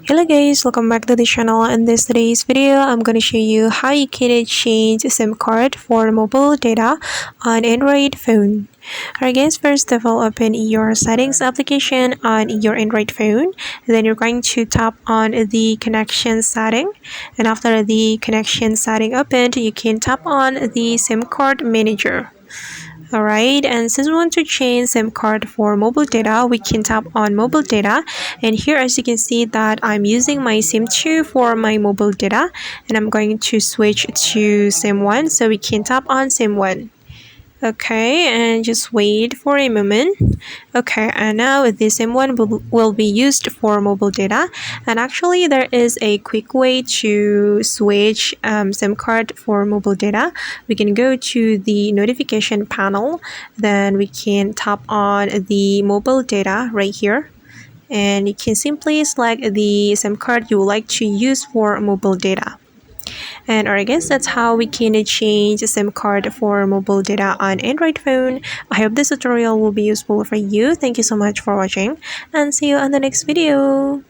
Hello guys, welcome back to the channel. In today's video, I'm going to show you how you can change SIM card for mobile data on Android phone. Alright guys, first of all, open your settings application on your Android phone. Then you're going to tap on the connection setting. And after the connection setting opened, you can tap on the SIM card manager. Alright, and since we want to change SIM card for mobile data, we can tap on mobile data. And here, as you can see, that I'm using my SIM 2 for my mobile data, and I'm going to switch to SIM 1, so we can tap on SIM 1. Okay, and just wait for a moment. Okay, and now this SIM1 will be used for mobile data. And actually, there is a quick way to switch SIM card for mobile data. We can go to the notification panel. Then we can tap on the mobile data right here. And you can simply select the SIM card you would like to use for mobile data. And I guess that's how we can change SIM card for mobile data on Android phone. I hope this tutorial will be useful for you. Thank you so much for watching, and see you on the next video.